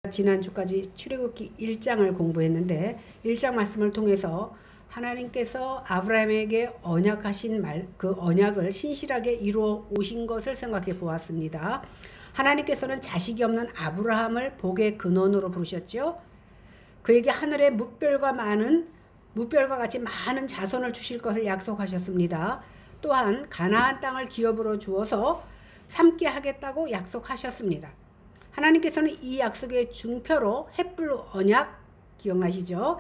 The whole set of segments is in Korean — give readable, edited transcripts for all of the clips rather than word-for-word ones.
지난주까지 출애굽기 1장을 공부했는데 1장 말씀을 통해서 하나님께서 아브라함에게 언약하신 그 언약을 신실하게 이루어 오신 것을 생각해 보았습니다. 하나님께서는 자식이 없는 아브라함을 복의 근원으로 부르셨죠. 그에게 하늘의 무별과 같이 많은 자손을 주실 것을 약속하셨습니다. 또한 가나안 땅을 기업으로 주어서 삼게 하겠다고 약속하셨습니다. 하나님께서는 이 약속의 증표로 헷불 언약 기억나시죠?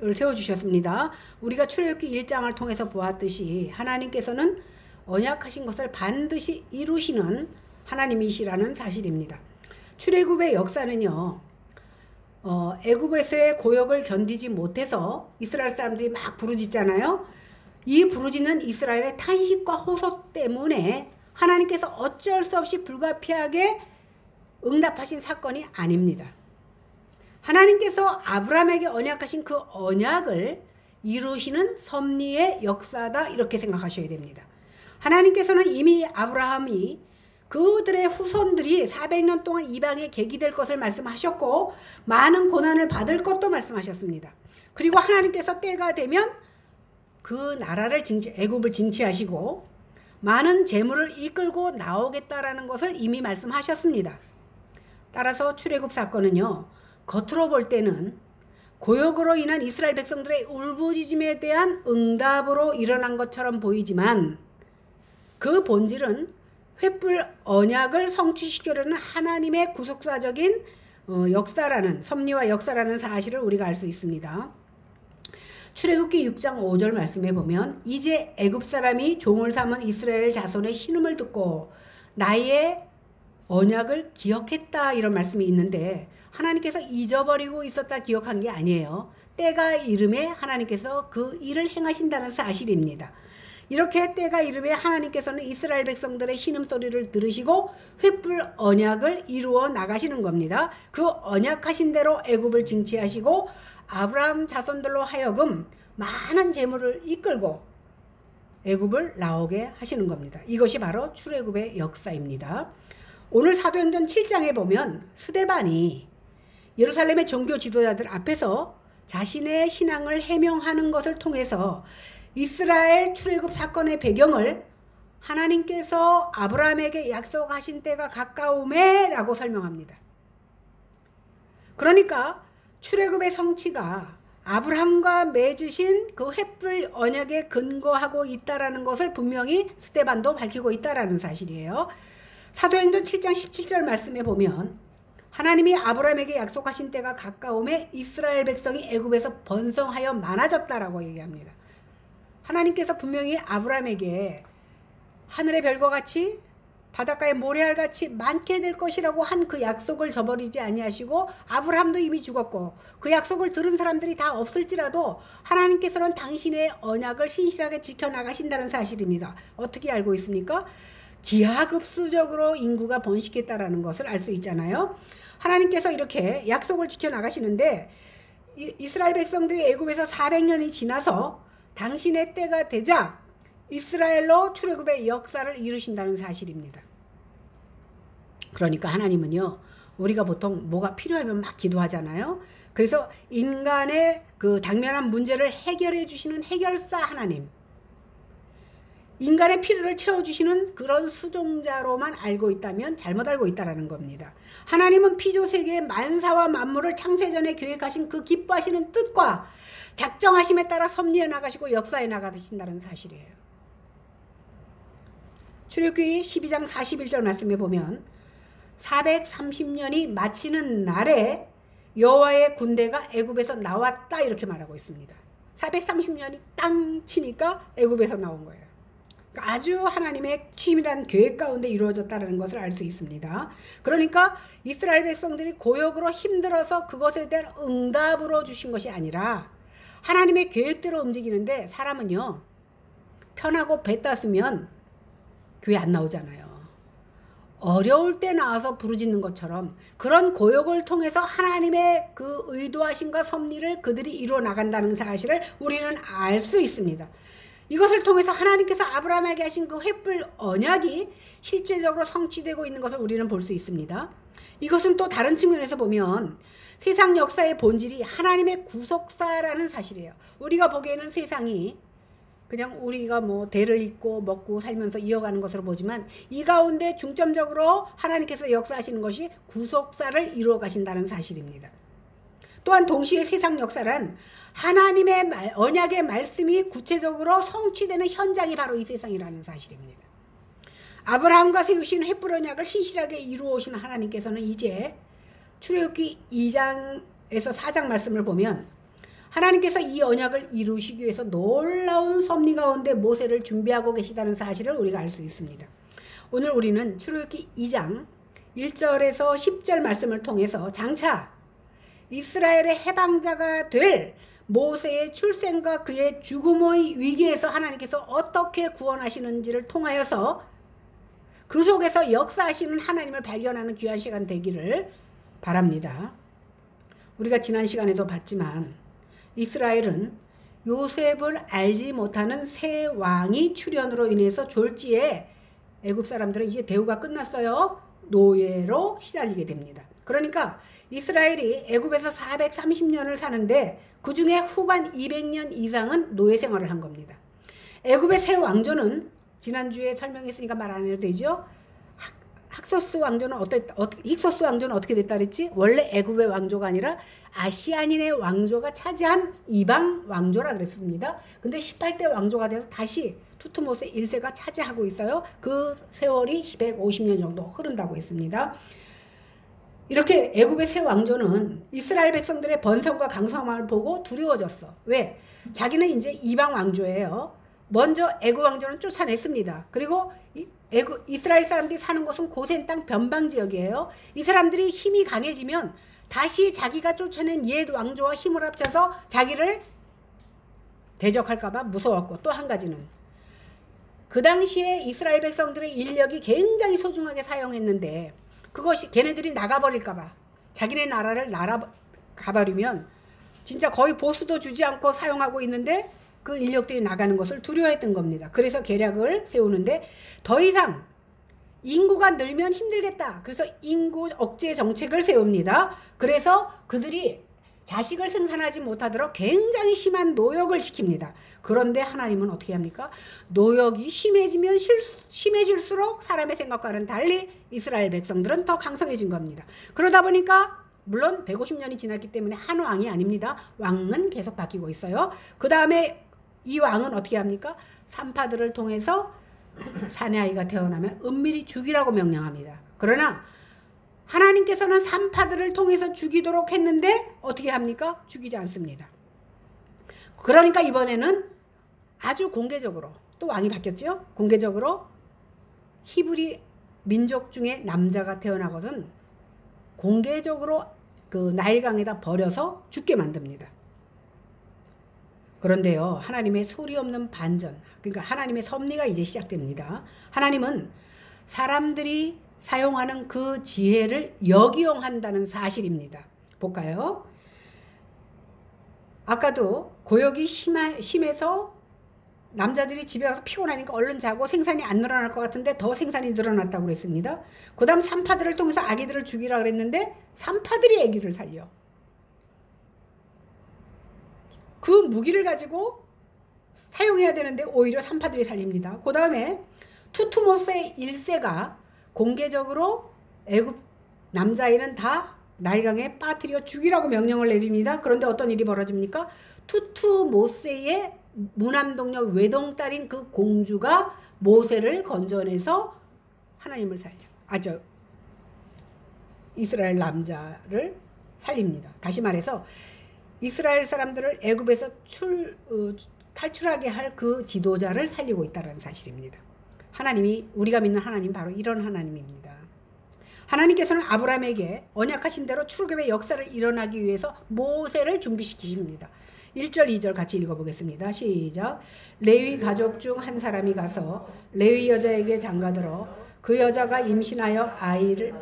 을 세워주셨습니다. 우리가 출애굽기 1장을 통해서 보았듯이 하나님께서는 언약하신 것을 반드시 이루시는 하나님이시라는 사실입니다. 출애굽의 역사는요, 애굽에서의 고역을 견디지 못해서 이스라엘 사람들이 막 부르짖잖아요. 이 부르짖는 이스라엘의 탄식과 호소 때문에 하나님께서 어쩔 수 없이 불가피하게 응답하신 사건이 아닙니다. 하나님께서 아브라함에게 언약하신 그 언약을 이루시는 섭리의 역사다, 이렇게 생각하셔야 됩니다. 하나님께서는 이미 아브라함이 그들의 후손들이 400년 동안 이방에 객이 될 것을 말씀하셨고 많은 고난을 받을 것도 말씀하셨습니다. 그리고 하나님께서 때가 되면 그 나라를 애굽을 징치하시고 많은 재물을 이끌고 나오겠다라는 것을 이미 말씀하셨습니다. 따라서 출애굽 사건은요, 겉으로 볼 때는 고역으로 인한 이스라엘 백성들의 울부짖음에 대한 응답으로 일어난 것처럼 보이지만 그 본질은 횃불 언약을 성취시키려는 하나님의 구속사적인 섭리와 역사라는 사실을 우리가 알 수 있습니다. 출애굽기 6장 5절 말씀해 보면 이제 애굽 사람이 종을 삼은 이스라엘 자손의 신음을 듣고 나의 언약을 기억했다, 이런 말씀이 있는데 하나님께서 잊어버리고 있었다, 기억한 게 아니에요. 때가 이름에 하나님께서 그 일을 행하신다는 사실입니다. 이렇게 때가 이름에 하나님께서는 이스라엘 백성들의 신음소리를 들으시고 횃불 언약을 이루어 나가시는 겁니다. 그 언약하신 대로 애굽을 징치하시고 아브라함 자손들로 하여금 많은 재물을 이끌고 애굽을 나오게 하시는 겁니다. 이것이 바로 출애굽의 역사입니다. 오늘 사도행전 7장에 보면 스데반이 예루살렘의 종교 지도자들 앞에서 자신의 신앙을 해명하는 것을 통해서 이스라엘 출애굽 사건의 배경을 하나님께서 아브라함에게 약속하신 때가 가까움에 라고 설명합니다. 그러니까 출애굽의 성취가 아브라함과 맺으신 그 횃불 언약에 근거하고 있다라는 것을 분명히 스데반도 밝히고 있다라는 사실이에요. 사도행전 7장 17절 말씀에 보면 하나님이 아브라함에게 약속하신 때가 가까움에 이스라엘 백성이 애굽에서 번성하여 많아졌다라고 얘기합니다. 하나님께서 분명히 아브라함에게 하늘의 별과 같이 바닷가의 모래알같이 많게 될 것이라고 한 그 약속을 저버리지 아니하시고 아브라함도 이미 죽었고 그 약속을 들은 사람들이 다 없을지라도 하나님께서는 당신의 언약을 신실하게 지켜나가신다는 사실입니다. 어떻게 알고 있습니까? 기하급수적으로 인구가 번식했다라는 것을 알 수 있잖아요. 하나님께서 이렇게 약속을 지켜나가시는데 이스라엘 백성들이 애굽에서 400년이 지나서 당신의 때가 되자 이스라엘로 출애굽의 역사를 이루신다는 사실입니다. 그러니까 하나님은요, 우리가 보통 뭐가 필요하면 막 기도하잖아요. 그래서 인간의 그 당면한 문제를 해결해 주시는 해결사 하나님, 인간의 필요를 채워주시는 그런 수종자로만 알고 있다면 잘못 알고 있다는 겁니다. 하나님은 피조세계의 만사와 만물을 창세전에 계획하신 그 기뻐하시는 뜻과 작정하심에 따라 섭리해 나가시고 역사해 나가신다는 사실이에요. 출애굽기 12장 41절 말씀에 보면 430년이 마치는 날에 여호와의 군대가 애굽에서 나왔다, 이렇게 말하고 있습니다. 430년이 땅 치니까 애굽에서 나온 거예요. 아주 하나님의 치밀한 계획 가운데 이루어졌다는 것을 알 수 있습니다. 그러니까 이스라엘 백성들이 고역으로 힘들어서 그것에 대한 응답으로 주신 것이 아니라 하나님의 계획대로 움직이는데 사람은요, 편하고 배 땄으면 교회 안 나오잖아요. 어려울 때 나와서 부르짖는 것처럼 그런 고역을 통해서 하나님의 그 의도하심과 섭리를 그들이 이루어 나간다는 사실을 우리는 알 수 있습니다. 이것을 통해서 하나님께서 아브라함에게 하신 그 횃불 언약이 실제적으로 성취되고 있는 것을 우리는 볼 수 있습니다. 이것은 또 다른 측면에서 보면 세상 역사의 본질이 하나님의 구속사라는 사실이에요. 우리가 보기에는 세상이 그냥 우리가 뭐 대를 잇고 먹고 살면서 이어가는 것으로 보지만 이 가운데 중점적으로 하나님께서 역사하시는 것이 구속사를 이루어 가신다는 사실입니다. 또한 동시에 세상 역사란 하나님의 언약의 말씀이 구체적으로 성취되는 현장이 바로 이 세상이라는 사실입니다. 아브라함과 세우신 횃불 언약을 신실하게 이루어 오신 하나님께서는 이제 출애굽기 2장에서 4장 말씀을 보면 하나님께서 이 언약을 이루시기 위해서 놀라운 섭리 가운데 모세를 준비하고 계시다는 사실을 우리가 알 수 있습니다. 오늘 우리는 출애굽기 2장 1절에서 10절 말씀을 통해서 장차 이스라엘의 해방자가 될 모세의 출생과 그의 죽음의 위기에서 하나님께서 어떻게 구원하시는지를 통하여서 그 속에서 역사하시는 하나님을 발견하는 귀한 시간 되기를 바랍니다. 우리가 지난 시간에도 봤지만 이스라엘은 요셉을 알지 못하는 새 왕이 출현으로 인해서 졸지에 애굽 사람들은 이제 대우가 끝났어요. 노예로 시달리게 됩니다. 그러니까 이스라엘이 애굽에서 430년을 사는데 그 중에 후반 200년 이상은 노예 생활을 한 겁니다. 애굽의 새 왕조는 지난주에 설명했으니까 말 안 해도 되죠. 힉소스 왕조는 어떻게 됐다 그랬지? 원래 애굽의 왕조가 아니라 아시아인의 왕조가 차지한 이방 왕조라 그랬습니다. 근데 18대 왕조가 돼서 다시 투트모스 1세가 차지하고 있어요. 그 세월이 150년 정도 흐른다고 했습니다. 이렇게 애굽의 새 왕조는 이스라엘 백성들의 번성과 강성함을 보고 두려워졌어. 왜? 자기는 이제 이방 왕조예요. 먼저 애굽 왕조는 쫓아냈습니다. 그리고 이스라엘 사람들이 사는 곳은 고센 땅 변방 지역이에요. 이 사람들이 힘이 강해지면 다시 자기가 쫓아낸 옛 왕조와 힘을 합쳐서 자기를 대적할까봐 무서웠고, 또 한 가지는 그 당시에 이스라엘 백성들의 인력이 굉장히 소중하게 사용했는데 그것이 걔네들이 나가버릴까봐, 자기네 나라를 가버리면 진짜 거의 보수도 주지 않고 사용하고 있는데 그 인력들이 나가는 것을 두려워했던 겁니다. 그래서 계략을 세우는데 더 이상 인구가 늘면 힘들겠다. 그래서 인구 억제 정책을 세웁니다. 그래서 그들이 자식을 생산하지 못하도록 굉장히 심한 노역을 시킵니다. 그런데 하나님은 어떻게 합니까? 노역이 심해질수록 사람의 생각과는 달리 이스라엘 백성들은 더 강성해진 겁니다. 그러다 보니까 물론 150년이 지났기 때문에 한 왕이 아닙니다. 왕은 계속 바뀌고 있어요. 그 다음에 이 왕은 어떻게 합니까? 산파들을 통해서 사내아이가 태어나면 은밀히 죽이라고 명령합니다. 그러나 하나님께서는 산파들을 통해서 죽이도록 했는데 어떻게 합니까? 죽이지 않습니다. 그러니까 이번에는 아주 공개적으로, 또 왕이 바뀌었죠? 공개적으로 히브리 민족 중에 남자가 태어나거든 공개적으로 그 나일강에다 버려서 죽게 만듭니다. 그런데요, 하나님의 소리 없는 반전, 그러니까 하나님의 섭리가 이제 시작됩니다. 하나님은 사람들이 사용하는 그 지혜를 역이용한다는 사실입니다. 볼까요? 아까도 고역이 심해서 남자들이 집에 가서 피곤하니까 얼른 자고 생산이 안 늘어날 것 같은데 더 생산이 늘어났다고 그랬습니다. 그 다음 산파들을 통해서 아기들을 죽이라 그랬는데 산파들이 아기를 살려. 그 무기를 가지고 사용해야 되는데 오히려 산파들이 살립니다. 그 다음에 투트모스의 1세가 공개적으로 애굽 남자아이는 다 나일강에 빠뜨려 죽이라고 명령을 내립니다. 그런데 어떤 일이 벌어집니까? 투트모스의 무남동녀 외동딸인 그 공주가 모세를 건져내서 하나님을 살려. 이스라엘 남자를 살립니다. 다시 말해서 이스라엘 사람들을 애굽에서 탈출하게 할 그 지도자를 살리고 있다는 사실입니다. 하나님이, 우리가 믿는 하나님 바로 이런 하나님입니다. 하나님께서는 아브라함에게 언약하신 대로 출애굽의 역사를 일어나기 위해서 모세를 준비시키십니다. 1절 2절 같이 읽어보겠습니다. 시작. 레위 가족 중 한 사람이 가서 레위 여자에게 장가들어 그 여자가 임신하여 아이를,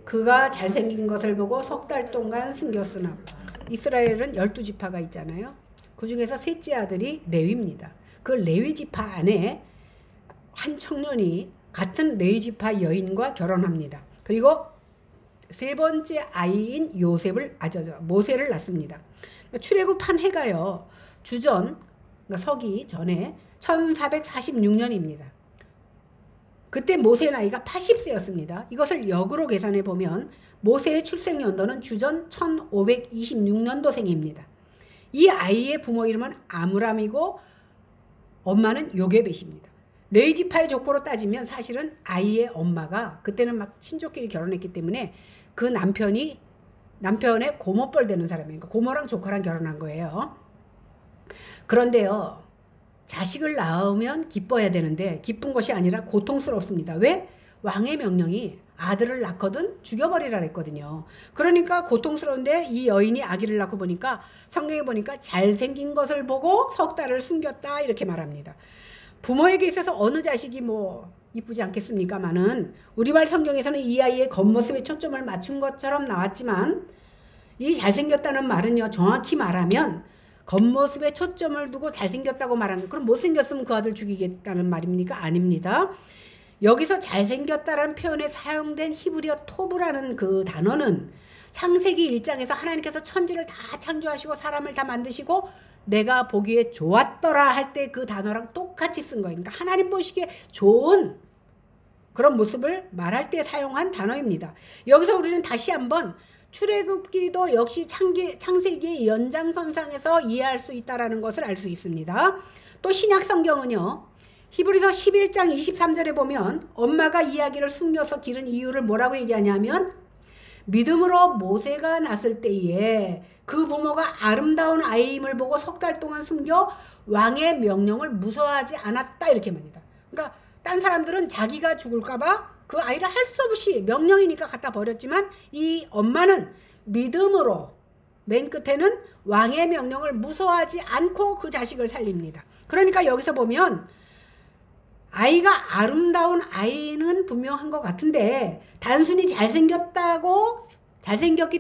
그가 잘생긴 것을 보고 석 달 동안 숨겼으나, 이스라엘은 12지파가 있잖아요. 그 중에서 셋째 아들이 레위입니다. 그 레위 지파 안에 한 청년이 같은 레위 지파 여인과 결혼합니다. 그리고 세 번째 아이인 모세를 낳습니다. 출애굽한 해가요. 주전, 그러니까 서기 전에 1446년입니다. 그때 모세의 나이가 80세였습니다. 이것을 역으로 계산해 보면 모세의 출생 연도는 주전 1526년도생입니다. 이 아이의 부모 이름은 아므람이고 엄마는 요게벳입니다. 레위지파의 족보로 따지면 사실은 아이의 엄마가 그때는 막 친족끼리 결혼했기 때문에 그 남편의 고모뻘 되는 사람이에요. 그러니까 고모랑 조카랑 결혼한 거예요. 그런데요, 자식을 낳으면 기뻐야 되는데 기쁜 것이 아니라 고통스럽습니다. 왜? 왕의 명령이 아들을 낳거든 죽여버리라 했거든요. 그러니까 고통스러운데 이 여인이 아기를 낳고 보니까 성경에 보니까 잘생긴 것을 보고 석 달을 숨겼다 이렇게 말합니다. 부모에게 있어서 어느 자식이 뭐 이쁘지 않겠습니까마는 우리말 성경에서는 이 아이의 겉모습에 초점을 맞춘 것처럼 나왔지만 이 잘생겼다는 말은요, 정확히 말하면 겉모습에 초점을 두고 잘생겼다고 말하는 거. 그럼 못생겼으면 그 아들 죽이겠다는 말입니까? 아닙니다. 여기서 잘생겼다라는 표현에 사용된 히브리어 토브라는 그 단어는 창세기 1장에서 하나님께서 천지를 다 창조하시고 사람을 다 만드시고 내가 보기에 좋았더라 할 때 그 단어랑 똑같이 쓴 거예요. 그러니까 하나님 보시기에 좋은 그런 모습을 말할 때 사용한 단어입니다. 여기서 우리는 다시 한번 출애굽기도 역시 창세기의 연장선상에서 이해할 수 있다는 것을 알 수 있습니다. 또 신약 성경은요, 히브리서 11장 23절에 보면 엄마가 이야기를 숨겨서 기른 이유를 뭐라고 얘기하냐면 믿음으로 모세가 낳았을 때에 그 부모가 아름다운 아이임을 보고 석 달 동안 숨겨 왕의 명령을 무서워하지 않았다 이렇게 말합니다. 그러니까 딴 사람들은 자기가 죽을까봐 그 아이를 할 수 없이 명령이니까 갖다 버렸지만 이 엄마는 믿음으로 맨 끝에는 왕의 명령을 무서워하지 않고 그 자식을 살립니다. 그러니까 여기서 보면 아이가 아름다운 아이는 분명한 것 같은데 단순히 잘생겼기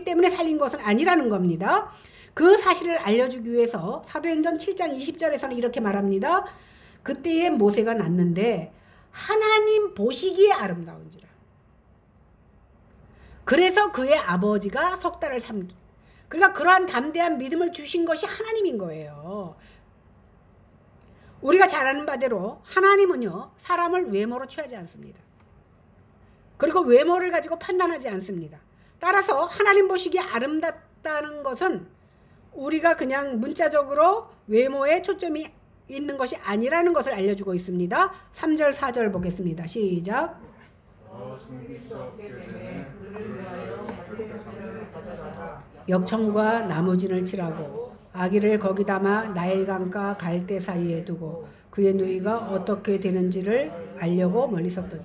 때문에 살린 것은 아니라는 겁니다. 그 사실을 알려주기 위해서 사도행전 7장 20절에서는 이렇게 말합니다. 그때에 모세가 낳는데 하나님 보시기에 아름다운지라. 그래서 그의 아버지가 석 달을 삼기. 그러니까 그러한 담대한 믿음을 주신 것이 하나님인 거예요. 우리가 잘 아는 바대로 하나님은요, 사람을 외모로 취하지 않습니다. 그리고 외모를 가지고 판단하지 않습니다. 따라서 하나님 보시기에 아름답다는 것은 우리가 그냥 문자적으로 외모에 초점이 있는 것이 아니라는 것을 알려주고 있습니다. 3절 4절 보겠습니다. 시작. 역청과 나무진을 칠하고 아기를 거기 담아 나일강과 갈대 사이에 두고 그의 누이가 어떻게 되는지를 알려고 멀리 섰더니.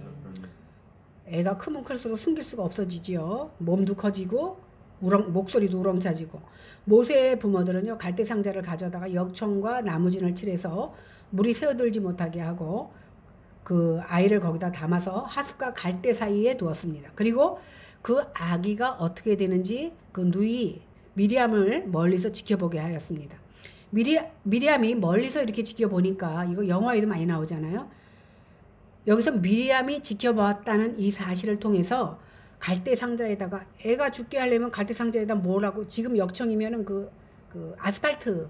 애가 크면 클수록 숨길 수가 없어지지요. 몸도 커지고 목소리도 우렁차지고. 모세의 부모들은요, 갈대 상자를 가져다가 역청과 나무진을 칠해서 물이 새어들지 못하게 하고 그 아이를 거기다 담아서 하숫과 갈대 사이에 두었습니다. 그리고 그 아기가 어떻게 되는지 그 누이 미리암을 멀리서 지켜보게 하였습니다. 미리암이 멀리서 이렇게 지켜보니까 이거 영화에도 많이 나오잖아요. 여기서 미리암이 지켜봤다는 이 사실을 통해서 갈대 상자에다가 애가 죽게 하려면 갈대 상자에다 뭐라고 지금 역청이면은 그 아스팔트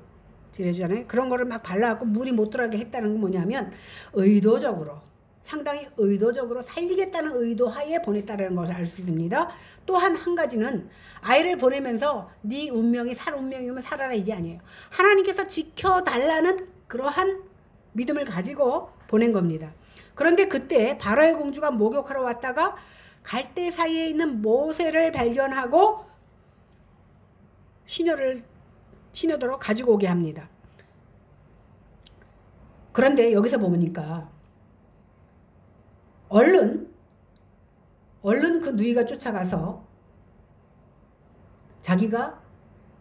칠해주잖아요. 그런 거를 막 발라갖고 물이 못 들어가게 했다는 건 뭐냐면 상당히 의도적으로 살리겠다는 의도 하에 보냈다는 것을 알 수 있습니다. 또한 한 가지는 아이를 보내면서 네 운명이 살 운명이면 살아라 이게 아니에요. 하나님께서 지켜달라는 그러한 믿음을 가지고 보낸 겁니다. 그런데 그때 바로의 공주가 목욕하러 왔다가 갈대 사이에 있는 모세를 발견하고 시녀도로 가지고 오게 합니다. 그런데 여기서 보니까 얼른 그 누이가 쫓아가서 자기가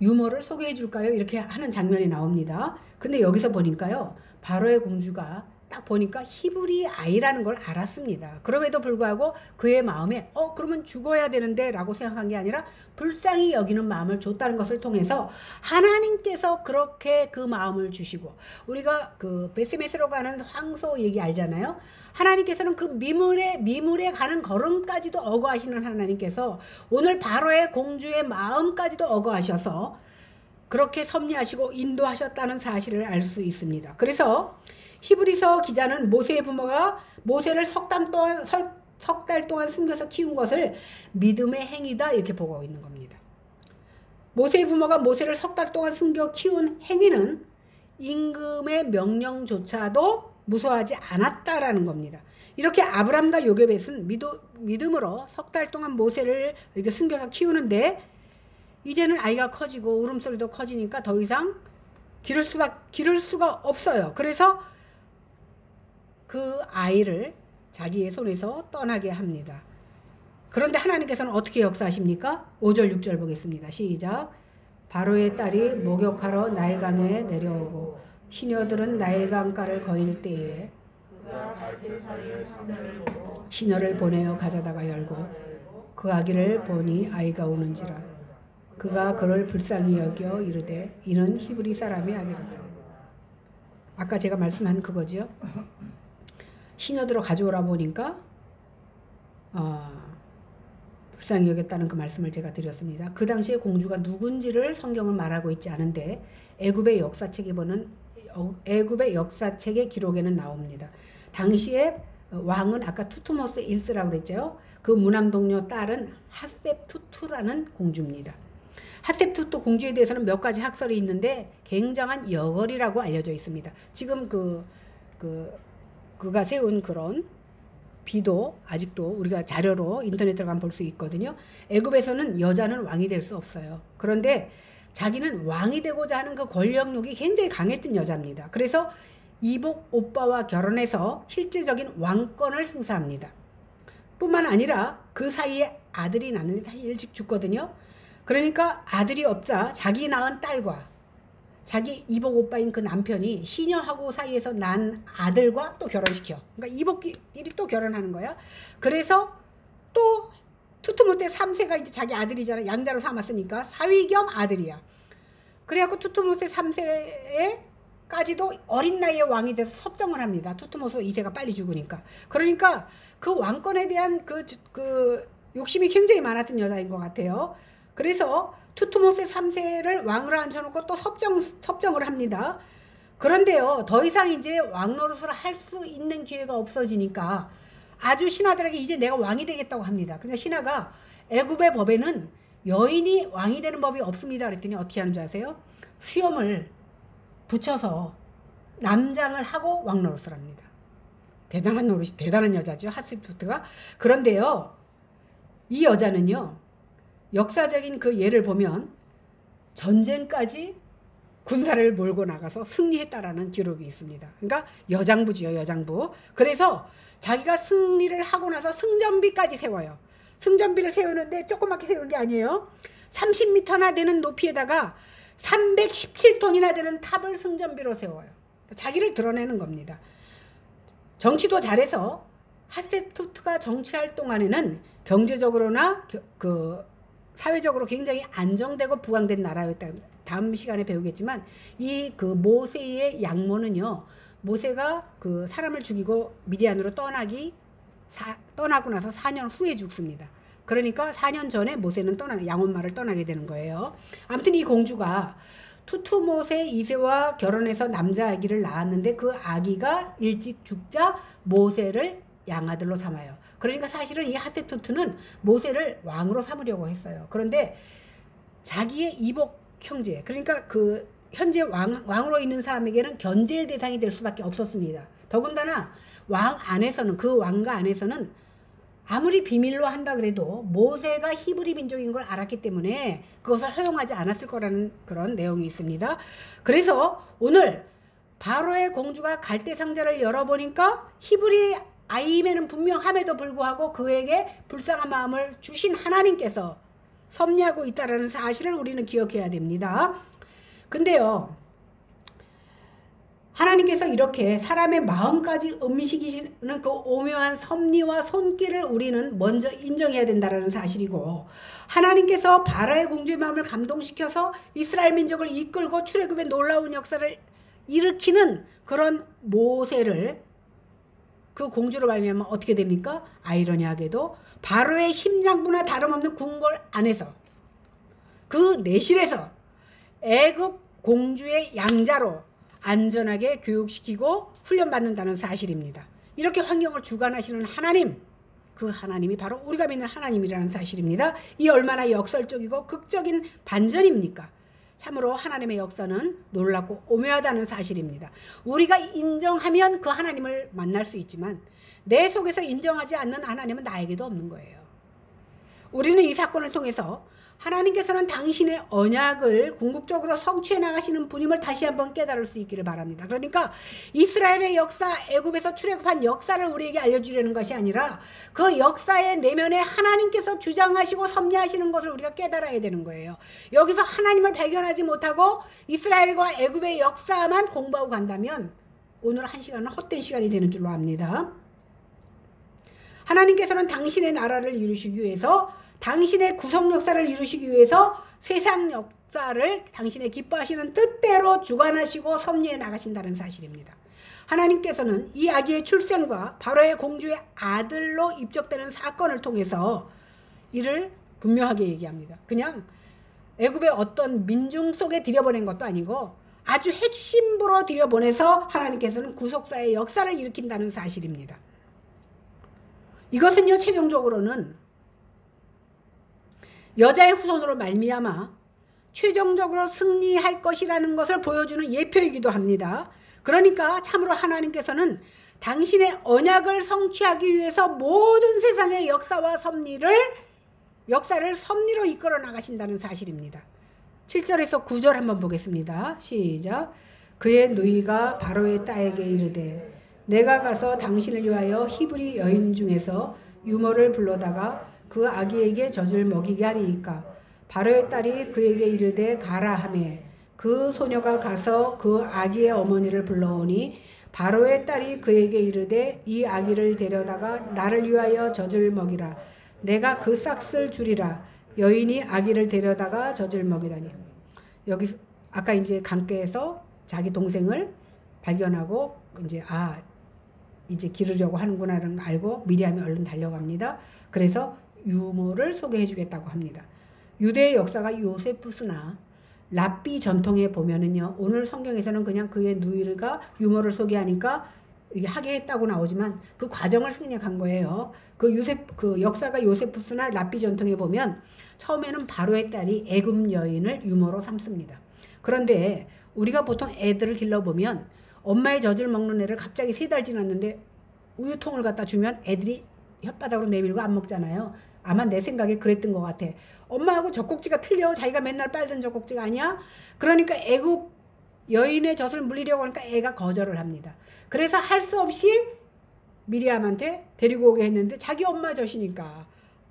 유모를 소개해 줄까요? 이렇게 하는 장면이 나옵니다. 근데 여기서 보니까요, 바로의 공주가 딱 보니까 히브리 아이라는 걸 알았습니다. 그럼에도 불구하고 그의 마음에 그러면 죽어야 되는데 라고 생각한 게 아니라 불쌍히 여기는 마음을 줬다는 것을 통해서 하나님께서 그렇게 그 마음을 주시고, 우리가 그 베스메스로 가는 황소 얘기 알잖아요. 하나님께서는 그 미물에 가는 걸음까지도 어거하시는 하나님께서 오늘 바로의 공주의 마음까지도 어거하셔서 그렇게 섭리하시고 인도하셨다는 사실을 알 수 있습니다. 그래서 히브리서 기자는 모세의 부모가 모세를 석 달 동안 숨겨서 키운 것을 믿음의 행위다 이렇게 보고 있는 겁니다. 모세의 부모가 모세를 석 달 동안 숨겨 키운 행위는 임금의 명령조차도 무서워하지 않았다라는 겁니다. 이렇게 아브람과 요게벳은 믿음으로 석 달 동안 모세를 이렇게 숨겨서 키우는데, 이제는 아이가 커지고 울음소리도 커지니까 더 이상 기를 수가 없어요. 그래서 그 아이를 자기의 손에서 떠나게 합니다. 그런데 하나님께서는 어떻게 역사하십니까? 5절 6절 보겠습니다. 시작. 바로의 딸이 목욕하러 나일강에 내려오고 시녀들은 나일강가를 거닐 때에 시녀를 보내어 가져다가 열고 그 아기를 보니 아이가 우는지라. 그가 그를 불쌍히 여겨 이르되 이는 히브리 사람의 아기로다. 아까 제가 말씀한 그거죠. 시녀들을 가져오라 보니까 불쌍히 여겼다는 그 말씀을 제가 드렸습니다. 그 당시에 공주가 누군지를 성경은 말하고 있지 않은데 애굽의 역사책의 기록에는 나옵니다. 당시에 왕은 아까 투투모스 1세라고 그랬죠. 그 무남동녀 딸은 핫셉투투라는 공주입니다. 핫셉투투 공주에 대해서는 몇 가지 학설이 있는데 굉장한 여걸이라고 알려져 있습니다. 지금 그가 세운 그런 비도 아직도 우리가 자료로 인터넷 들어가면 볼 수 있거든요. 애굽에서는 여자는 왕이 될 수 없어요. 그런데 자기는 왕이 되고자 하는 그 권력욕이 굉장히 강했던 여자입니다. 그래서 이복 오빠와 결혼해서 실제적인 왕권을 행사합니다. 뿐만 아니라 그 사이에 아들이 낳는데 사실 일찍 죽거든요. 그러니까 아들이 없자 자기 낳은 딸과 자기 이복 오빠인 그 남편이 시녀하고 사이에서 난 아들과 또 결혼시켜. 그러니까 이복끼리 또 결혼하는 거야. 그래서 또 투투모세 3세가 이제 자기 아들이잖아. 양자로 삼았으니까 사위 겸 아들이야. 그래갖고 투투모세 3세까지도 어린 나이에 왕이 돼서 섭정을 합니다. 투투모세 2세가 빨리 죽으니까. 그러니까 그 왕권에 대한 그 욕심이 굉장히 많았던 여자인 것 같아요. 그래서 투투모세 3세를 왕으로 앉혀놓고 또 섭정을 합니다. 그런데요, 더 이상 이제 왕 노릇을 할 수 있는 기회가 없어지니까 아주 신하들에게 이제 내가 왕이 되겠다고 합니다. 그러니까 신하가 애굽의 법에는 여인이 왕이 되는 법이 없습니다. 그랬더니 어떻게 하는 줄 아세요? 수염을 붙여서 남장을 하고 왕 노릇을 합니다. 대단한 노릇이, 대단한 여자죠, 핫세투트가. 그런데요, 이 여자는요, 역사적인 그 예를 보면 전쟁까지 군사를 몰고 나가서 승리했다라는 기록이 있습니다. 그러니까 여장부지요, 여장부. 그래서 자기가 승리를 하고 나서 승전비까지 세워요. 승전비를 세우는데 조그맣게 세우는 게 아니에요. 30m나 되는 높이에다가 317톤이나 되는 탑을 승전비로 세워요. 자기를 드러내는 겁니다. 정치도 잘해서 핫세투트가 정치할 동안에는 경제적으로나 사회적으로 굉장히 안정되고 부강된 나라였다. 다음 시간에 배우겠지만 이 그 모세의 양모는요, 모세가 그 사람을 죽이고 미디안으로 떠나고 나서 4년 후에 죽습니다. 그러니까 4년 전에 모세는 양혼마를 떠나게 되는 거예요. 아무튼 이 공주가 투투모세 2세와 결혼해서 남자 아기를 낳았는데 그 아기가 일찍 죽자 모세를 양아들로 삼아요. 그러니까 사실은 이 핫세투트는 모세를 왕으로 삼으려고 했어요. 그런데 자기의 이복 형제, 그러니까 그 현재 왕으로 있는 사람에게는 견제의 대상이 될 수밖에 없었습니다. 더군다나 그 왕가 안에서는 아무리 비밀로 한다 그래도 모세가 히브리 민족인 걸 알았기 때문에 그것을 허용하지 않았을 거라는 그런 내용이 있습니다. 그래서 오늘 바로의 공주가 갈대 상자를 열어보니까 히브리 아임에는 분명함에도 불구하고 그에게 불쌍한 마음을 주신 하나님께서 섭리하고 있다는 사실을 우리는 기억해야 됩니다. 근데요, 하나님께서 이렇게 사람의 마음까지 음식이시는 그 오묘한 섭리와 손길을 우리는 먼저 인정해야 된다는 사실이고, 하나님께서 바라의 공주의 마음을 감동시켜서 이스라엘 민족을 이끌고 출애굽의 놀라운 역사를 일으키는 그런 모세를 그 공주로 말미암아 어떻게 됩니까? 아이러니하게도 바로의 심장부나 다름없는 궁궐 안에서, 그 내실에서 애굽 공주의 양자로 안전하게 교육시키고 훈련받는다는 사실입니다. 이렇게 환경을 주관하시는 하나님, 그 하나님이 바로 우리가 믿는 하나님이라는 사실입니다. 이 얼마나 역설적이고 극적인 반전입니까? 참으로 하나님의 역사는 놀랍고 오묘하다는 사실입니다. 우리가 인정하면 그 하나님을 만날 수 있지만 내 속에서 인정하지 않는 하나님은 나에게도 없는 거예요. 우리는 이 사건을 통해서 하나님께서는 당신의 언약을 궁극적으로 성취해 나가시는 분임을 다시 한번 깨달을 수 있기를 바랍니다. 그러니까 이스라엘의 역사, 애굽에서 출애굽한 역사를 우리에게 알려주려는 것이 아니라 그 역사의 내면에 하나님께서 주장하시고 섭리하시는 것을 우리가 깨달아야 되는 거예요. 여기서 하나님을 발견하지 못하고 이스라엘과 애굽의 역사만 공부하고 간다면 오늘 한 시간은 헛된 시간이 되는 줄로 압니다. 하나님께서는 당신의 나라를 이루시기 위해서, 당신의 구속 역사를 이루시기 위해서 세상 역사를 당신의 기뻐하시는 뜻대로 주관하시고 섭리해 나가신다는 사실입니다. 하나님께서는 이 아기의 출생과 바로의 공주의 아들로 입적되는 사건을 통해서 이를 분명하게 얘기합니다. 그냥 애굽의 어떤 민중 속에 들여보낸 것도 아니고 아주 핵심부로 들여보내서 하나님께서는 구속사의 역사를 일으킨다는 사실입니다. 이것은요, 최종적으로는 여자의 후손으로 말미암아 최종적으로 승리할 것이라는 것을 보여주는 예표이기도 합니다. 그러니까 참으로 하나님께서는 당신의 언약을 성취하기 위해서 모든 세상의 역사와 역사를 섭리로 이끌어 나가신다는 사실입니다. 7절에서 9절 한번 보겠습니다. 시작. 그의 누이가 바로의 딸에게 이르되 내가 가서 당신을 위하여 히브리 여인 중에서 유모를 불러다가 그 아기에게 젖을 먹이게 하리이까. 바로의 딸이 그에게 이르되 가라 하매 그 소녀가 가서 그 아기의 어머니를 불러오니 바로의 딸이 그에게 이르되 이 아기를 데려다가 나를 위하여 젖을 먹이라. 내가 그 싹을 주리라. 여인이 아기를 데려다가 젖을 먹이라니. 여기 아까 이제 강가에서 자기 동생을 발견하고 이제 기르려고 하는구나를 알고 미리암이 얼른 달려갑니다. 그래서 유모를 소개해 주겠다고 합니다. 유대의 역사가 요세푸스나 랍비 전통에 보면은요, 오늘 성경에서는 그냥 그의 누이가 유모를 소개하니까 이게 하게 했다고 나오지만 그 과정을 생략한 거예요. 그 역사가 요세푸스나 랍비 전통에 보면 처음에는 바로의 딸이 애굽 여인을 유모로 삼습니다. 그런데 우리가 보통 애들을 길러보면 엄마의 젖을 먹는 애를 갑자기 3달 지났는데 우유통을 갖다 주면 애들이 혓바닥으로 내밀고 안 먹잖아요. 아마 내 생각에 그랬던 것 같아. 엄마하고 젖꼭지가 틀려. 자기가 맨날 빨던 젖꼭지가 아니야. 그러니까 애굽 여인의 젖을 물리려고 하니까 애가 거절을 합니다. 그래서 할 수 없이 미리암한테 데리고 오게 했는데 자기 엄마 젖이니까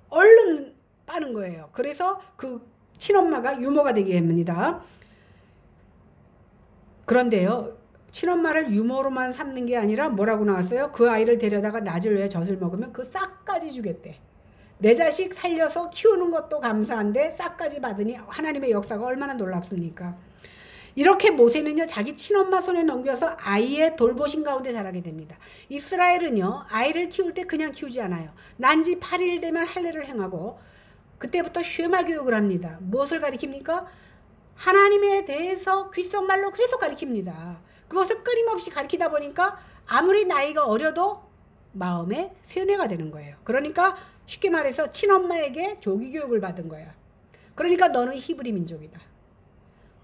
얼른 빠는 거예요. 그래서 그 친엄마가 유모가 되게 합니다. 그런데요, 친엄마를 유모로만 삼는 게 아니라 뭐라고 나왔어요? 그 아이를 데려다가 낮을 위해 젖을 먹으면 그 싹까지 주겠대. 내 자식 살려서 키우는 것도 감사한데 싹까지 받으니 하나님의 역사가 얼마나 놀랍습니까? 이렇게 모세는요, 자기 친엄마 손에 넘겨서 아이의 돌보신 가운데 자라게 됩니다. 이스라엘은요, 아이를 키울 때 그냥 키우지 않아요. 난지 8일 되면 할례를 행하고 그때부터 쉐마 교육을 합니다. 무엇을 가리킵니까? 하나님에 대해서 귓속말로 계속 가리킵니다. 그것을 끊임없이 가리키다 보니까 아무리 나이가 어려도 마음에 세뇌가 되는 거예요. 그러니까 쉽게 말해서 친엄마에게 조기 교육을 받은 거야. 그러니까 너는 히브리 민족이다.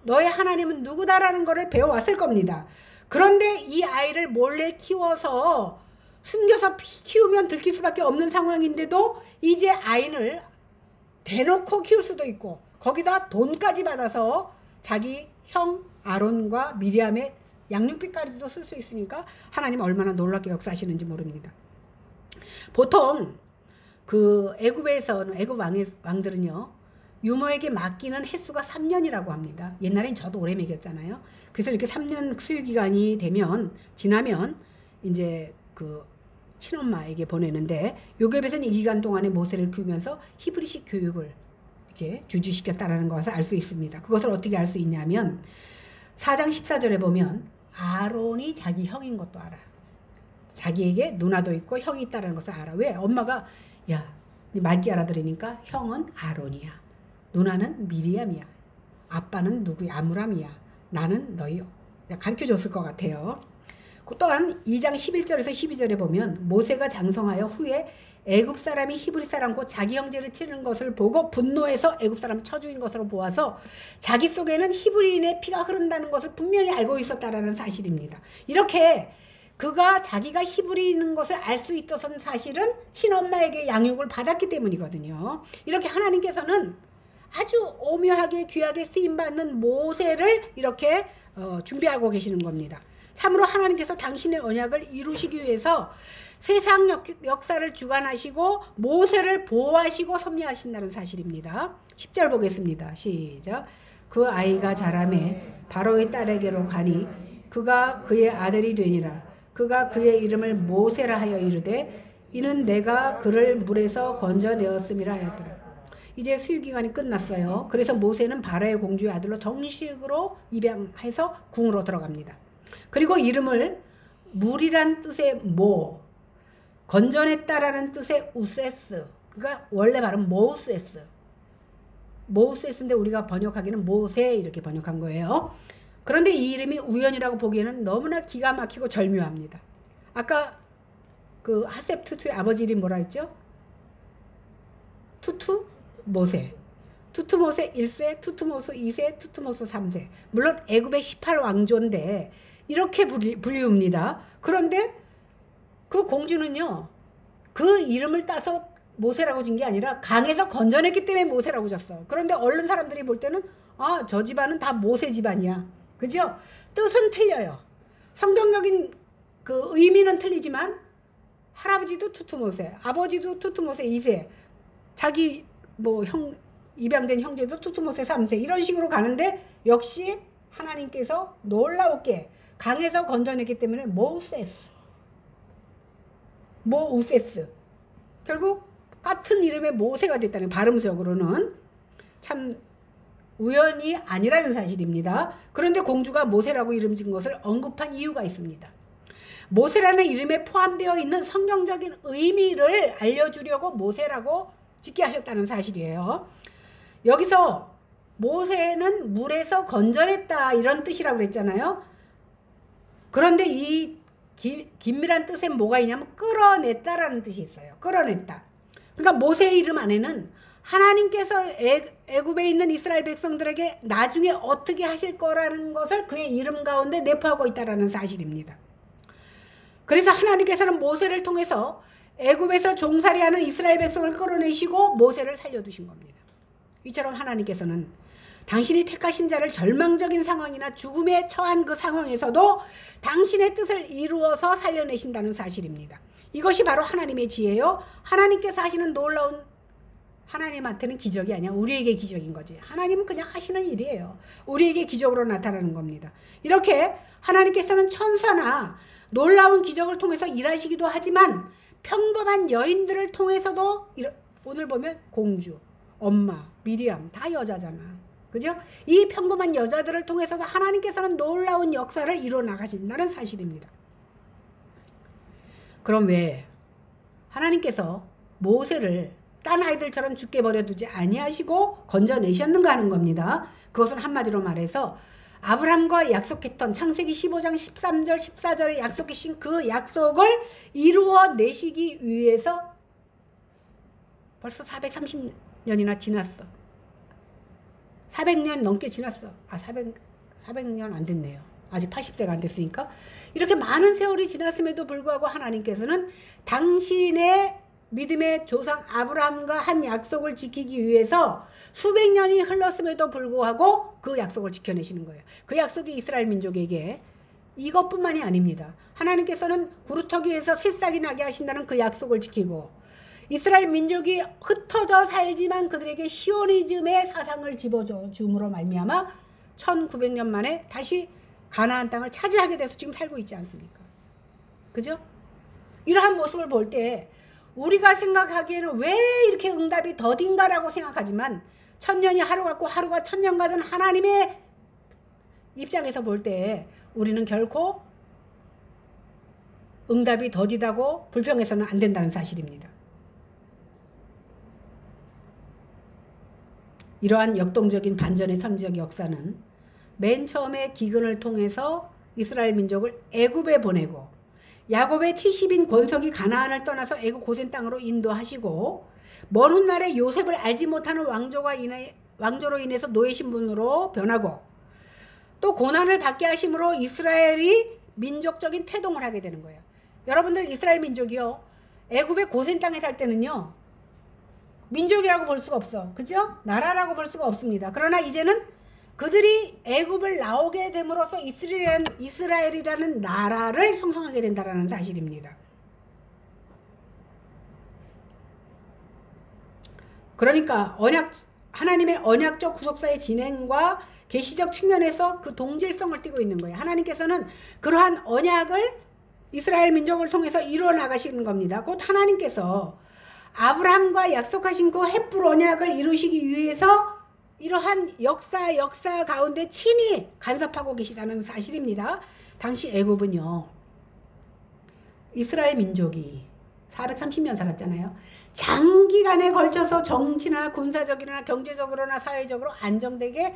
너의 하나님은 누구다라는 것을 배워왔을 겁니다. 그런데 이 아이를 몰래 키워서 숨겨서 키우면 들킬 수밖에 없는 상황인데도 이제 아이를 대놓고 키울 수도 있고 거기다 돈까지 받아서 자기 형 아론과 미리암의 양육비까지도 쓸 수 있으니까 하나님 얼마나 놀랍게 역사하시는지 모릅니다. 보통 그 애굽에서는 애굽 왕들은요, 유모에게 맡기는 횟수가 3년이라고 합니다. 옛날엔 저도 오래 먹였잖아요. 그래서 이렇게 3년 수유기간이 지나면 이제 그 친엄마에게 보내는데, 요셉에서는 이 기간 동안에 모세를 키우면서 히브리식 교육을 이렇게 주지시켰다는 것을 알 수 있습니다. 그것을 어떻게 알 수 있냐면 4장 14절에 보면 아론이 자기 형인 것도 알아. 자기에게 누나도 있고 형이 있다는 것을 알아. 왜? 엄마가 야, 네 말귀 알아들으니까 형은 아론이야. 누나는 미리암이야. 아빠는 누구야? 아므람이야. 나는 너희 가르쳐줬을 것 같아요. 또한 2장 11절에서 12절에 보면 모세가 장성하여 후에 애굽 사람이 히브리 사람 곧 자기 형제를 치는 것을 보고 분노해서 애굽 사람 쳐죽인 것으로 보아서 자기 속에는 히브리인의 피가 흐른다는 것을 분명히 알고 있었다라는 사실입니다. 이렇게 그가 자기가 히브리인 것을 알 수 있었던 사실은 친엄마에게 양육을 받았기 때문이거든요. 이렇게 하나님께서는 아주 오묘하게 귀하게 쓰임받는 모세를 이렇게 준비하고 계시는 겁니다. 참으로 하나님께서 당신의 언약을 이루시기 위해서 세상 역사를 주관하시고 모세를 보호하시고 섭리하신다는 사실입니다. 10절 보겠습니다. 시작. 그 아이가 자라매 바로의 딸에게로 가니 그가 그의 아들이 되니라. 그가 그의 이름을 모세라 하여 이르되 이는 내가 그를 물에서 건져내었음이라 하였더라. 이제 수유기간이 끝났어요. 그래서 모세는 바로의 공주의 아들로 정식으로 입양해서 궁으로 들어갑니다. 그리고 이름을 물이란 뜻의 모, 건져냈다라는 뜻의 우세스, 그러니까 원래 발음 모세스, 모세스인데 우리가 번역하기는 모세 이렇게 번역한 거예요. 그런데 이 이름이 우연이라고 보기에는 너무나 기가 막히고 절묘합니다. 아까 그 하셉 투투의 아버지 이름이 뭐라 했죠? 투투 모세. 투투모세 1세, 투투모스 2세, 투투모스 3세. 물론 애굽의 18왕조인데 이렇게 불리웁니다. 그런데 그 공주는요, 그 이름을 따서 모세라고 진 게 아니라 강에서 건져냈기 때문에 모세라고 졌어. 그런데 얼른 사람들이 볼 때는 아, 저 집안은 다 모세 집안이야. 그죠? 뜻은 틀려요. 성경적인 그 의미는 틀리지만 할아버지도 투투모세, 아버지도 투투모세 2세, 자기 뭐 입양된 형제도 투투모세 3세 이런 식으로 가는데 역시 하나님께서 놀라웠게 강에서 건져냈기 때문에 모세스, 모우세스, 결국 같은 이름의 모세가 됐다는, 발음적으로는 참 우연이 아니라는 사실입니다. 그런데 공주가 모세라고 이름 지은 것을 언급한 이유가 있습니다. 모세라는 이름에 포함되어 있는 성경적인 의미를 알려주려고 모세라고 짓게 하셨다는 사실이에요. 여기서 모세는 물에서 건져냈다 이런 뜻이라고 그랬잖아요. 그런데 이 긴밀한 뜻에 뭐가 있냐면 끌어냈다라는 뜻이 있어요. 끌어냈다. 그러니까 모세의 이름 안에는 하나님께서 애굽에 있는 이스라엘 백성들에게 나중에 어떻게 하실 거라는 것을 그의 이름 가운데 내포하고 있다는 사실입니다. 그래서 하나님께서는 모세를 통해서 애굽에서 종살이하는 이스라엘 백성을 끌어내시고 모세를 살려두신 겁니다. 이처럼 하나님께서는 당신이 택하신 자를 절망적인 상황이나 죽음에 처한 그 상황에서도 당신의 뜻을 이루어서 살려내신다는 사실입니다. 이것이 바로 하나님의 지혜요. 하나님께서 하시는 놀라운, 하나님한테는 기적이 아니야. 우리에게 기적인 거지. 하나님은 그냥 하시는 일이에요. 우리에게 기적으로 나타나는 겁니다. 이렇게 하나님께서는 천사나 놀라운 기적을 통해서 일하시기도 하지만 평범한 여인들을 통해서도, 오늘 보면 공주, 엄마, 미리암 다 여자잖아. 그죠? 이 평범한 여자들을 통해서도 하나님께서는 놀라운 역사를 이루어 나가신다는 사실입니다. 그럼 왜 하나님께서 모세를 딴 아이들처럼 죽게 버려두지 아니하시고 건져내셨는가 하는 겁니다. 그것은 한마디로 말해서 아브라함과 약속했던 창세기 15장 13절 14절에 약속하신 그 약속을 이루어내시기 위해서 벌써 430년이나 지났어. 400년 넘게 지났어. 400년 안 됐네요. 아직 80세가 안 됐으니까. 이렇게 많은 세월이 지났음에도 불구하고 하나님께서는 당신의 믿음의 조상 아브라함과 한 약속을 지키기 위해서 수백 년이 흘렀음에도 불구하고 그 약속을 지켜내시는 거예요. 그 약속이 이스라엘 민족에게 이것뿐만이 아닙니다. 하나님께서는 구루터기에서 새싹이 나게 하신다는 그 약속을 지키고 이스라엘 민족이 흩어져 살지만 그들에게 시오니즘의 사상을 집어줌으로 말미암아 1900년 만에 다시 가나안 땅을 차지하게 돼서 지금 살고 있지 않습니까? 그죠? 이러한 모습을 볼 때 우리가 생각하기에는 왜 이렇게 응답이 더딘가라고 생각하지만 천년이 하루 같고 하루가 천년 같은 하나님의 입장에서 볼 때 우리는 결코 응답이 더디다고 불평해서는 안 된다는 사실입니다. 이러한 역동적인 반전의 선지적 역사는 맨 처음에 기근을 통해서 이스라엘 민족을 애굽에 보내고 야곱의 70인 권속이 가나안을 떠나서 애굽 고센 땅으로 인도하시고 먼 훗날에 요셉을 알지 못하는 왕조로 인해서 노예 신분으로 변하고 또 고난을 받게 하심으로 이스라엘이 민족적인 태동을 하게 되는 거예요. 여러분들 이스라엘 민족이요. 애굽의 고센 땅에 살 때는요. 민족이라고 볼 수가 없어. 그죠? 나라라고 볼 수가 없습니다. 그러나 이제는 그들이 애굽을 나오게 됨으로써 이스라엘이라는 나라를 형성하게 된다는 사실입니다. 그러니까 하나님의 언약적 구속사의 진행과 계시적 측면에서 그 동질성을 띠고 있는 거예요. 하나님께서는 그러한 언약을 이스라엘 민족을 통해서 이루어 나가시는 겁니다. 곧 하나님께서 아브라함과 약속하신 그 헷불 언약을 이루시기 위해서 이러한 역사 가운데 친히 간섭하고 계시다는 사실입니다. 당시 애굽은요. 이스라엘 민족이 430년 살았잖아요. 장기간에 걸쳐서 정치나 군사적이나 경제적으로나 사회적으로 안정되게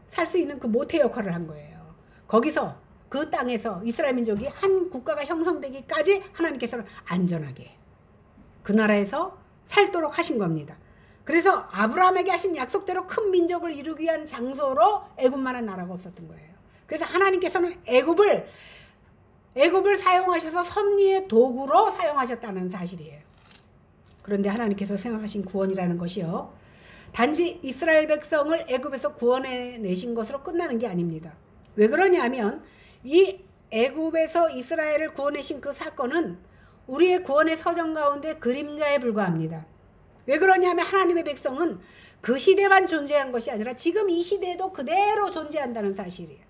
살 수 있는 그 모태 역할을 한 거예요. 거기서 그 땅에서 이스라엘 민족이 한 국가가 형성되기까지 하나님께서는 안전하게 그 나라에서 살도록 하신 겁니다. 그래서 아브라함에게 하신 약속대로 큰 민족을 이루기 위한 장소로 애굽만한 나라가 없었던 거예요. 그래서 하나님께서는 애굽을 사용하셔서 섭리의 도구로 사용하셨다는 사실이에요. 그런데 하나님께서 생각하신 구원이라는 것이요. 단지 이스라엘 백성을 애굽에서 구원해내신 것으로 끝나는 게 아닙니다. 왜 그러냐면 이 애굽에서 이스라엘을 구원해신 그 사건은 우리의 구원의 서정 가운데 그림자에 불과합니다. 왜 그러냐면 하나님의 백성은 그 시대만 존재한 것이 아니라 지금 이 시대에도 그대로 존재한다는 사실이에요.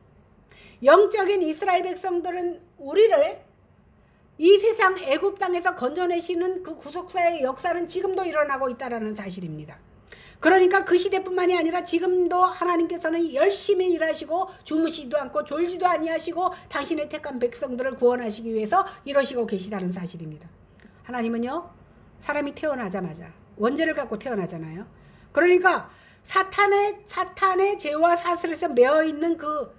영적인 이스라엘 백성들은 우리를 이 세상 애굽 땅에서 건져내시는 그 구속사의 역사는 지금도 일어나고 있다는 사실입니다. 그러니까 그 시대뿐만이 아니라 지금도 하나님께서는 열심히 일하시고 주무시지도 않고 졸지도 아니하시고 당신의 택한 백성들을 구원하시기 위해서 이러시고 계시다는 사실입니다. 하나님은요. 사람이 태어나자마자 원죄를 갖고 태어나잖아요. 그러니까 사탄의 죄와 사슬에서 매어있는 그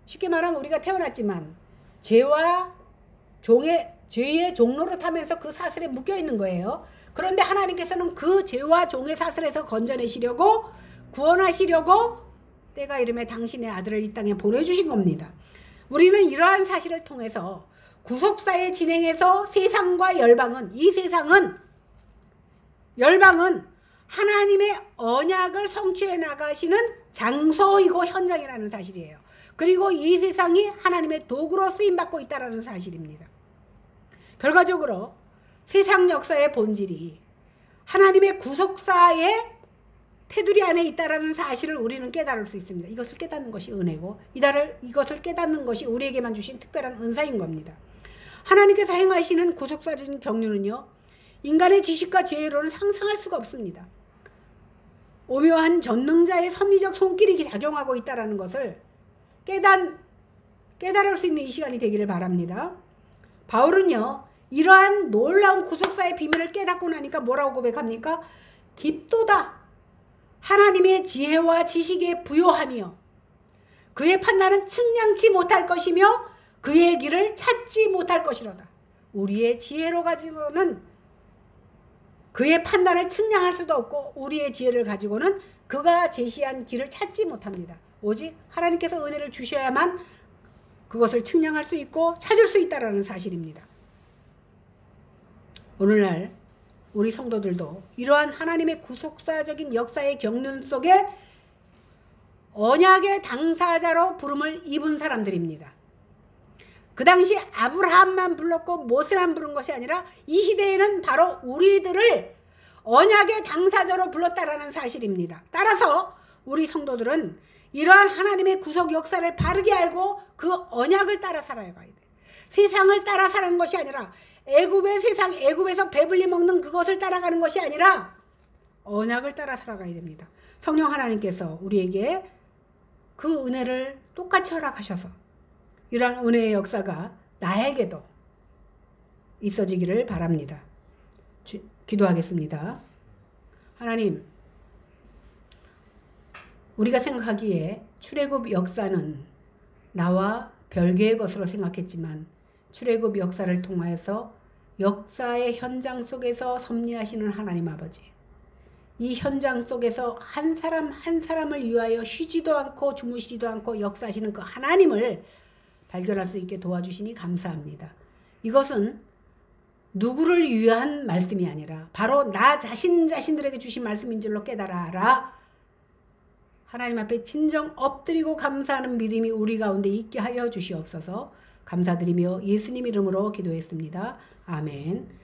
쉽게 말하면 우리가 태어났지만 죄의 종로로 타면서 그 사슬에 묶여있는 거예요. 그런데 하나님께서는 그 죄와 종의 사슬에서 건져내시려고 구원하시려고 때가 이름에 당신의 아들을 이 땅에 보내주신 겁니다. 우리는 이러한 사실을 통해서 구속사의 진행에서 세상과 열방은 하나님의 언약을 성취해 나가시는 장소이고 현장이라는 사실이에요. 그리고 이 세상이 하나님의 도구로 쓰임받고 있다는 사실입니다. 결과적으로 세상 역사의 본질이 하나님의 구속사의 테두리 안에 있다는 사실을 우리는 깨달을 수 있습니다. 이것을 깨닫는 것이 은혜고 이것을 깨닫는 것이 우리에게만 주신 특별한 은사인 겁니다. 하나님께서 행하시는 구속사적인 경륜은요. 인간의 지식과 지혜로는 상상할 수가 없습니다. 오묘한 전능자의 섭리적 손길이 작용하고 있다는 것을 깨달을 수 있는 이 시간이 되기를 바랍니다. 바울은요. 이러한 놀라운 구속사의 비밀을 깨닫고 나니까 뭐라고 고백합니까? 깊도다. 하나님의 지혜와 지식에 부요하며 그의 판단은 측량치 못할 것이며 그의 길을 찾지 못할 것이로다. 우리의 지혜로 가지고는 그의 판단을 측량할 수도 없고 우리의 지혜를 가지고는 그가 제시한 길을 찾지 못합니다. 오직 하나님께서 은혜를 주셔야만 그것을 측량할 수 있고 찾을 수 있다는 사실입니다. 오늘날 우리 성도들도 이러한 하나님의 구속사적인 역사의 경륜 속에 언약의 당사자로 부름을 입은 사람들입니다. 그 당시 아브라함만 불렀고 모세만 부른 것이 아니라 이 시대에는 바로 우리들을 언약의 당사자로 불렀다라는 사실입니다. 따라서 우리 성도들은 이러한 하나님의 구속 역사를 바르게 알고 그 언약을 따라 살아가야 돼. 세상을 따라 사는 것이 아니라 애굽의 세상, 애굽에서 배불리 먹는 그것을 따라가는 것이 아니라 언약을 따라 살아가야 됩니다. 성령 하나님께서 우리에게 그 은혜를 똑같이 허락하셔서 이러한 은혜의 역사가 나에게도 있어지기를 바랍니다. 기도하겠습니다. 하나님, 우리가 생각하기에 출애굽 역사는 나와 별개의 것으로 생각했지만 출애굽 역사를 통하여서 역사의 현장 속에서 섭리하시는 하나님 아버지, 이 현장 속에서 한 사람 한 사람을 위하여 쉬지도 않고 주무시지도 않고 역사하시는 그 하나님을 발견할 수 있게 도와주시니 감사합니다. 이것은 누구를 위한 말씀이 아니라 바로 나 자신들에게 주신 말씀인 줄로 깨달아라. 하나님 앞에 진정 엎드리고 감사하는 믿음이 우리 가운데 있게 하여 주시옵소서. 감사드리며 예수님 이름으로 기도했습니다. 아멘.